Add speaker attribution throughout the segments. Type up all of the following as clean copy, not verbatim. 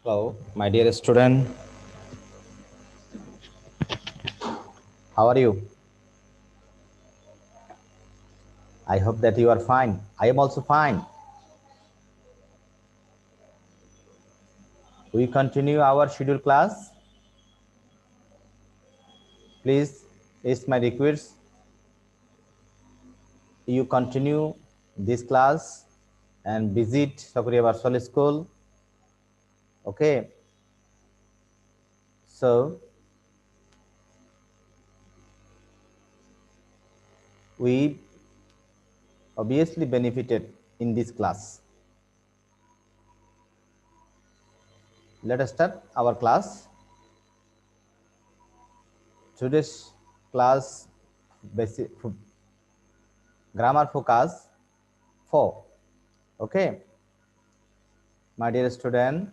Speaker 1: Hello, my dear student. How are you? I hope that you are fine. I am also fine. We continue our scheduled class. Please, it's my request. You continue this class and visit Sakuriya Varsal School. Okay. So we obviously benefited in this class. Let us start our class. Today's class basic grammar focus 4. Okay, my dear student,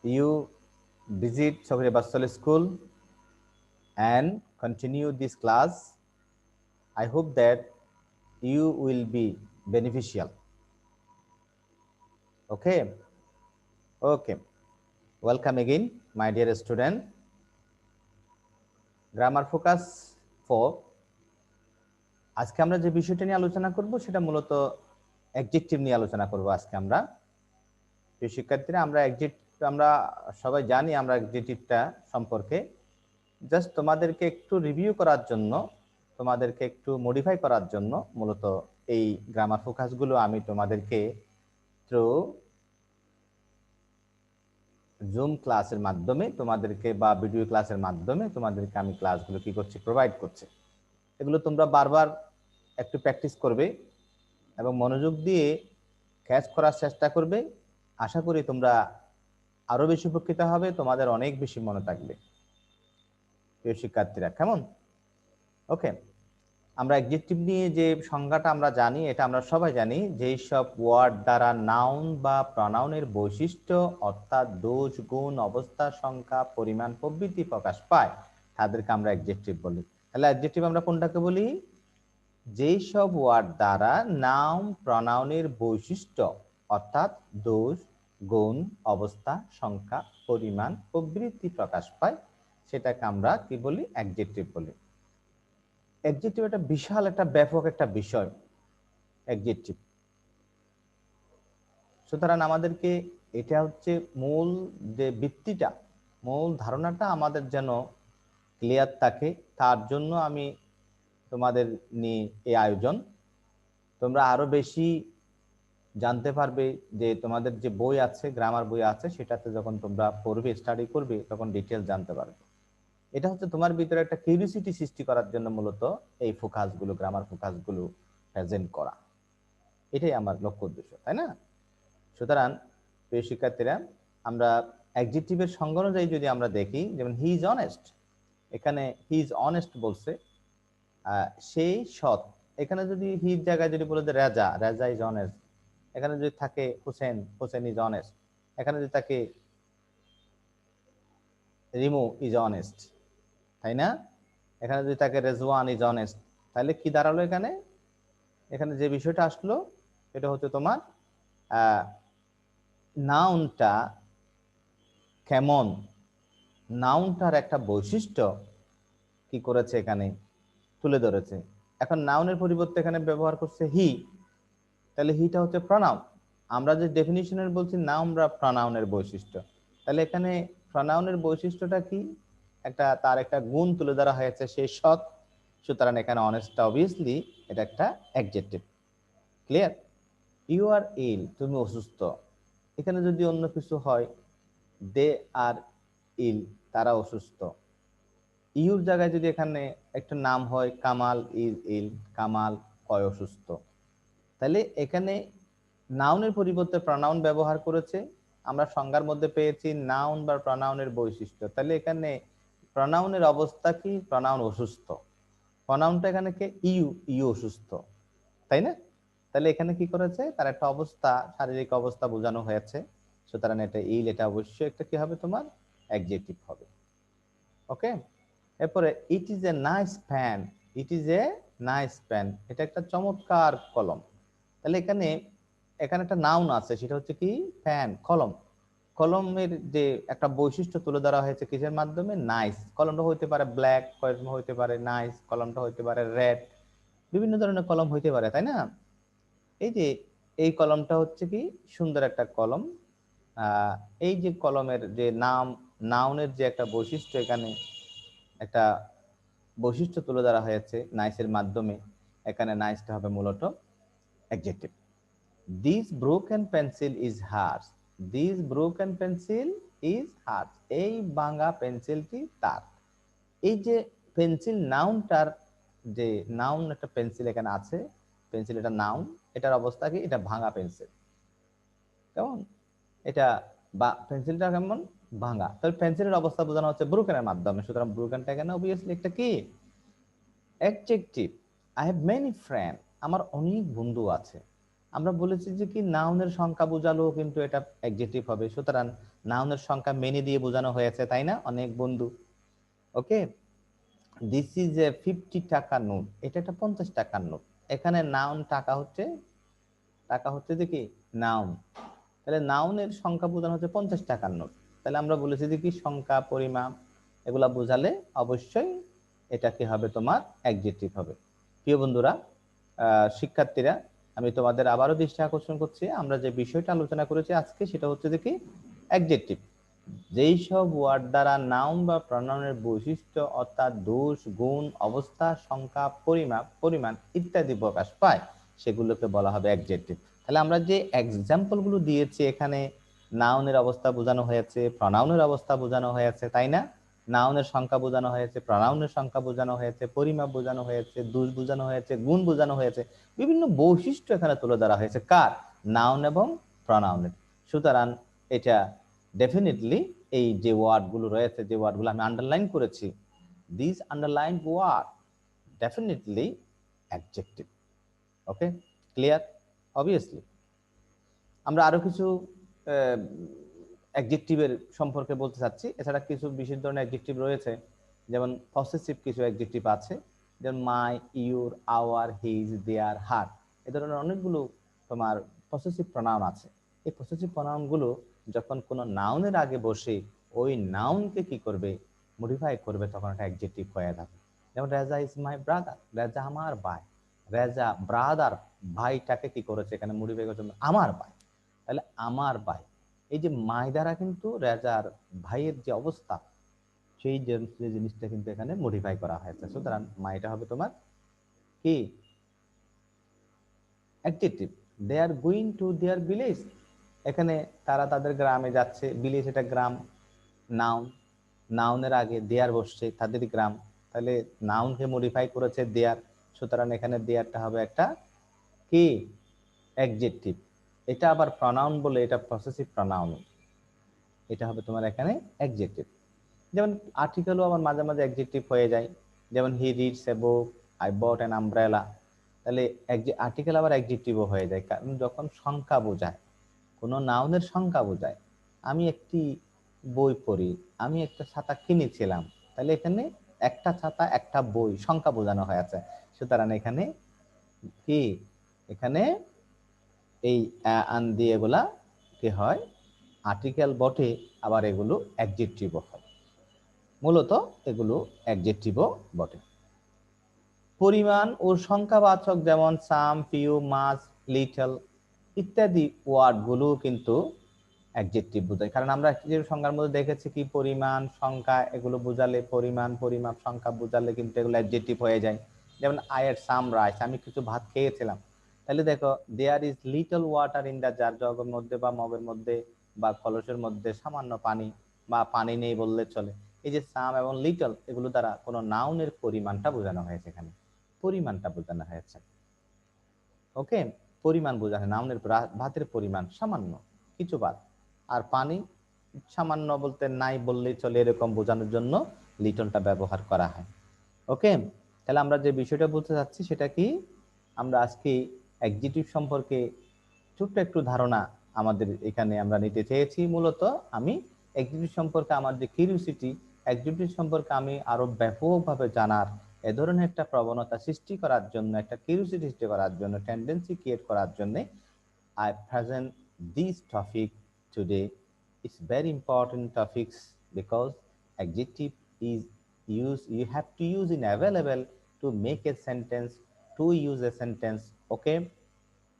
Speaker 1: you visit Sakuriya Varsal School and continue this class. I hope that you will be beneficial. Okay. Okay. Welcome again, my dear student. Grammar focus 4. আজকে আমরা যে বিষয়টা নিয়ে আলোচনা করব সেটা মূলত adjective নিয়ে আলোচনা করব আজকে আমরা। প্রিয় শিক্ষার্থীরা, আমরা সবাই জানি আমরা অ্যাডজেক্টিভটা সম্পর্কে। জাস্ট তোমাদেরকে একটু রিভিউ করার জন্য, তোমাদেরকে একটু মডিফাই করার জন্য মূলত এই গ্রামার ফোকাসগুলো আমি তোমাদেরকে থ্রু জুম ক্লাসের মাধ্যমে তোমাদেরকে বা ভিডিও ক্লাসের মাধ্যমে তোমাদেরকে আমি ক্লাসগুলো কি করছি, প্রোভাইড করছি। এগুলো তোমরা বারবার একটু প্র্যাকটিস করবে এবং মনোযোগ দিয়ে ক্যাচ করার চেষ্টা করবে। আশা করি তোমরা আরো বেশি উপকৃত হবে, তোমাদের অনেক বেশি মনে থাকবে। প্রিয় শিক্ষার্থীরা, কেমন? ওকে, আমরা অ্যাডজেক্টিভ নিয়ে যে সংজ্ঞাটা আমরা জানি, এটা আমরা সবাই জানি, যেই সব ওয়ার্ড দ্বারা নাউন বা প্রনাউনের বৈশিষ্ট্য অর্থাৎ দোষ, গুণ, অবস্থা, সংখ্যা, পরিমাণ প্রভৃতি প্রকাশ পায় তাদেরকে আমরা অ্যাডজেক্টিভ বলি। তাহলে অ্যাডজেক্টিভ আমরা কোনটাকে বলি? যেই সব ওয়ার্ড দ্বারা নাউন প্রনাউনের বৈশিষ্ট্য অর্থাৎ দোষ, গুণ, অবস্থা, সংখ্যা, পরিমাণ প্রভৃতি প্রকাশ পায় সেটাকে আমরা কি বলি? অ্যাডজেক্টিভ বলি। অ্যাডজেক্টিভ একটা বিশাল একটা ব্যাপক একটা বিষয় অ্যাডজেক্টিভ। সুতরাং আমাদেরকে এটা হচ্ছে মূল যে ভিত্তিটা, মূল ধারণাটা আমাদের যেন ক্লিয়ার থাকে, তার জন্য আমি তোমাদের নিয়ে এই আয়োজন। তোমরা আরো বেশি জানতে পারবে যে তোমাদের যে বই আছে, গ্রামার বই আছে, সেটাতে যখন তোমরা পড়বে, স্টাডি করবে, তখন ডিটেলস জানতে পারবে। এটা হচ্ছে তোমার ভিতরে একটা কিউরিওসিটি সৃষ্টি করার জন্য মূলত এই ফোকাসগুলো, গ্রামার ফোকাসগুলো প্রেজেন্ট করা। এটাই আমার লক্ষ্য উদ্দেশ্য, তাই না? সুতরাং প্রিয় শিক্ষার্থীরা, আমরা অ্যাডজেক্টিভের সংজ্ঞা অনুযায়ী যদি আমরা দেখি, যেমন হি ইজ অনেস্ট, এখানে হি ইজ অনেস্ট বলছে, সেই সৎ। এখানে যদি হির জায়গায় যদি বলে যে রাজা, রাজা ইজ অনেস্ট, এখানে যদি থাকে হোসেন, হোসেন ইজ অনেস্ট, এখানে যদি থাকে রিমু ইজ অনেস্ট, তাই না? এখানে যদি থাকে রেজওয়ান ইজ অনেস্ট, তাহলে কি দাঁড়ালো এখানে? এখানে যে বিষয়টা আসলো এটা হচ্ছে তোমার নাউনটা কেমন, নাউনটার একটা বৈশিষ্ট্য কি করেছে এখানে তুলে ধরেছে। এখন নাউনের পরিবর্তে এখানে ব্যবহার করছে হি, তাহলে হিটা হচ্ছে প্রনাউন। আমরা যে ডেফিনিশনের বলছি নাউন বা প্রনাউনের বৈশিষ্ট্য, তাহলে এখানে প্রনাউনের বৈশিষ্ট্যটা কি? একটা তার একটা গুণ তুলে ধরা হয়েছে, সেই সৎ। সুতরাং এখানে অনেস্টটা অবভিয়াসলি এটা একটা অ্যাডজেক্টিভ। ক্লিয়ার? ইউ আর ইল, তুমি অসুস্থ। এখানে যদি অন্য কিছু হয়, দে আর ইল, তারা অসুস্থ। ইউর জায়গায় যদি এখানে একটা নাম হয় কামাল ইজ ইল, কামাল হয় অসুস্থ, তাহলে এখানে নাউনের পরিবর্তে প্রনাউন ব্যবহার করেছে। আমরা সংজ্ঞার মধ্যে পেয়েছি নাউন বা প্রনাউনের বৈশিষ্ট্য, তাহলে এখানে প্রনাউনের অবস্থা কি? প্রনাউন অসুস্থ। প্রনাউনটা এখানে কে? ইউ, ইউ অসুস্থ, তাই না? তাহলে এখানে কি করেছে? তার একটা অবস্থা, শারীরিক অবস্থা বোঝানো হয়েছে। সুতরাং এটা ইল, এটা অবশ্যই একটা কি হবে? তোমার অ্যাডজেক্টিভ হবে। ওকে, এরপরে it is a nice pen, it is a nice pen, এটা একটা চমৎকার কলম। তাহলে এখানে এখানে একটা নাউন আছে, সেটা হচ্ছে কি ফ্যান, কলম। কলমের যে একটা বৈশিষ্ট্য তুলে ধরা হয়েছে কিসের মাধ্যমে, নাইস। কলমটা হইতে পারে ব্ল্যাক, কলম হইতে পারে নাইস, কলমটা হইতে পারে রেড, বিভিন্ন ধরনের কলম হইতে পারে, তাই না? এই যে এই কলমটা হচ্ছে কি সুন্দর একটা কলম। আহ এই যে কলমের যে নাম, নাউনের যে একটা বৈশিষ্ট্য, এখানে একটা বৈশিষ্ট্য তুলে ধরা হয়েছে নাইসের মাধ্যমে। এখানে নাইসটা হবে মূলত adjective. This broken pencil is hers, this broken pencil is hers, এই ভাঙা পেন্সিলটি তার। এই যে পেন্সিল নাউনটার যে নাউন, একটা পেন্সিল এখানে আছে, পেন্সিল এটা নাউন, এটার অবস্থা কি, এটা ভাঙা পেন্সিল। কেমন এটা, বা পেন্সিলটা কেমন ভাঙা, তাহলে পেন্সিলের অবস্থা বোঝানো হচ্ছে ব্রোকেনের মাধ্যমে। সুতরাং ব্রোকেনটা এখানে অবভিয়াসলি একটা কি adjective. I have many friend, আমার অনেক বন্ধু আছে। আমরা বলেছি যে কি নাউনের সংখ্যা বোঝালো, কিন্তু এটা অ্যাডজেক্টিভ হবে। সুতরাং নাউনের সংখ্যা মেনি দিয়ে বোঝানো হয়েছে, তাই না, অনেক বন্ধু। ওকে, দিস ইজ এ 50 টাকা নোট, এটা একটা 50 টাকার নোট। এখানে নাউন টাকা হচ্ছে, টাকা হচ্ছে যে কি নাউন, তাহলে নাউনের সংখ্যা বোঝানো হচ্ছে 50 টাকার নোট। তাহলে আমরা বলেছি যে কি সংখ্যা, পরিমাণ এগুলা বোঝালে অবশ্যই এটা কি হবে, তোমার অ্যাডজেক্টিভ হবে। প্রিয় বন্ধুরা, শিক্ষার্থীরা, আমি তোমাদের আবারও দৃষ্টি আকর্ষণ করছি, আমরা যে বিষয়টা আলোচনা করেছি আজকে, সেটা হচ্ছে যে কি অ্যাডজেক্টিভ। যেই সব ওয়ার্ড দ্বারা নাউন বা প্রনাউনের বৈশিষ্ট্য অর্থাৎ দোষ, গুণ, অবস্থা, সংখ্যা, পরিমাণ ইত্যাদি প্রকাশ পায়, সেগুলোকে বলা হবে অ্যাডজেক্টিভ। তাহলে আমরা যে এক্সাম্পল গুলো দিয়েছি এখানে, নাউনের অবস্থা বোঝানো হয়েছে, প্রনাউনের অবস্থা বোঝানো হয়েছে, তাই না? নাউনের সংখ্যা বোঝানো হয়েছে, প্রনাউনের সংখ্যা বোঝানো হয়েছে, পরিমাপ বোঝানো হয়েছে, দোষ বোঝানো হয়েছে, গুণ বোঝানো হয়েছে, বিভিন্ন বৈশিষ্ট্য এখানে তুলে ধরা হয়েছে কার, নাউন এবং প্রনাউনের। সুতরাং এটা ডেফিনেটলি এই যে ওয়ার্ডগুলো রয়েছে, যে ওয়ার্ডগুলো আমি আন্ডারলাইন করেছি, this underline word definitely adjective. Okay, clear? Obviously আমরা আরো কিছু অ্যাডজেক্টিভের সম্পর্কে বলতে চাচ্ছি। এছাড়া কিছু বিশেষ ধরনের অ্যাডজেক্টিভ রয়েছে, যেমন পসেসিভ কিছু অ্যাডজেক্টিভ আছে, যেমন মাই, ইউর, আওয়ার, হিজ, দেয়ার, হার, এ ধরনের অনেকগুলো তোমার পসেসিভ প্রনাউন আছে। এই পসেসিভ প্রনাউনগুলো যখন কোনো নাউনের আগে বসে ওই নাউনকে কি করবে, মডিফাই করবে, তখন একটা অ্যাডজেক্টিভ হয়ে যাবে। যেমন Reza is my brother, Reza আমার ভাই। রেজা ব্রাদার, ভাইটাকে কি করেছে এখানে মডিফাই করেছে, আমার ভাই। তাহলে আমার ভাই, এই যে মাই দ্বারা কিন্তু রেজার ভাইয়ের যে অবস্থা, সেই যে জিনিসটা কিন্তু এখানে মডিফাই করা হয়েছে। সুতরাং মাইটা হবে তোমার কি adjective. They are going to their village, এখানে তারা তাদের গ্রামে যাচ্ছে, ভিলেজ এটা গ্রাম, নাউন, নাউনের আগে দেয়ার বসছে, তাদের গ্রাম, তাহলে নাউনকে মডিফাই করেছে দেয়ার। সুতরাং এখানে দেয়ারটা হবে একটা কি অ্যাডজেক্টিভ। এটা আবার প্রনাউন বলে, এটা পসেসিভ প্রনাউন, এটা হবে তোমার এখানে অ্যাডজেক্টিভ। যেমন আর্টিকেলও আবার মাঝে মাঝে অ্যাডজেক্টিভ হয়ে যায়, যেমন he reads a book, I bought an umbrella. তাহলে আর্টিকেল আবার অ্যাডজেক্টিভও হয়ে যায়, কারণ যখন সংখ্যা বোঝায়, কোনো নাউনের সংখ্যা বোঝায়। আমি একটি বই পড়ি, আমি একটা ছাতা কিনেছিলাম, তাহলে এখানে একটা ছাতা, একটা বই, সংখ্যা বোঝানো হয়েছে। সুতরাং এখানে কি, এখানে এই আন দিয়ে এগুলা কি হয়, আর্টিকেল বটে, আবার এগুলো অ্যাডজেক্টিভও হয়। মূলত এগুলো অ্যাডজেক্টিভও বটে। পরিমাণ ও সংখ্যাবাচক যেমন সাম, ফিউ, মাস, লিটল ইত্যাদি ওয়ার্ডগুলো কিন্তু অ্যাডজেক্টিভ বোঝায়। কারণ আমরা যে সংজ্ঞার মধ্যে দেখেছি কি পরিমাণ, সংখ্যা এগুলো বোঝালে, পরিমাণ, পরিমাপ, সংখ্যা বোঝালে কিন্তু এগুলো অ্যাডজেক্টিভ হয়ে যায়। যেমন আই এর সাম রাইস, আমি কিছু ভাত খেয়েছিলাম। তাহলে দেখো there is little water in the jar, জগের মধ্যে বা মগের মধ্যে বা কলসের মধ্যে সামান্য পানি, বা পানি নেই বললে চলে। এই যে সাম এবং লিটল, এগুলো দ্বারা কোনো নাউনের পরিমাণটা বোঝানো হয়েছে, এখানে পরিমাণটা বোঝানো হয়েছে। ওকে, পরিমাণ বোঝানো, নাউনের ভাতের পরিমাণ সামান্য, কিছু ভাত, আর পানি সামান্য বলতে নাই বললেই চলে, এরকম বোঝানোর জন্য লিটলটা ব্যবহার করা হয়। ওকে, তাহলে আমরা যে বিষয়টা বলতে চাচ্ছি সেটা কি, আমরা আজকে অ্যাডজেক্টিভ সম্পর্কে ছোট্ট একটু ধারণা আমাদের এখানে আমরা নিতে চেয়েছি। মূলত আমি অ্যাডজেক্টিভ সম্পর্কে আমার যে কিউরিওসিটি, অ্যাডজেক্টিভ সম্পর্কে আমি আরো ব্যাপকভাবে জানার, এ ধরনের একটা প্রবণতা সৃষ্টি করার জন্য, একটা কিউরিওসিটি সৃষ্টি করার জন্য, টেন্ডেন্সি ক্রিয়েট করার জন্য I present this topic today. It's very important topics because adjective is used, you have to use in available to make a sentence, to use a sentence. Okay,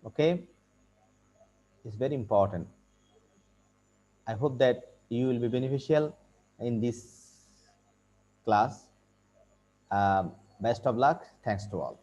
Speaker 1: okay, it's very important. I hope that you will be beneficial in this class. Best of luck. Thanks to all.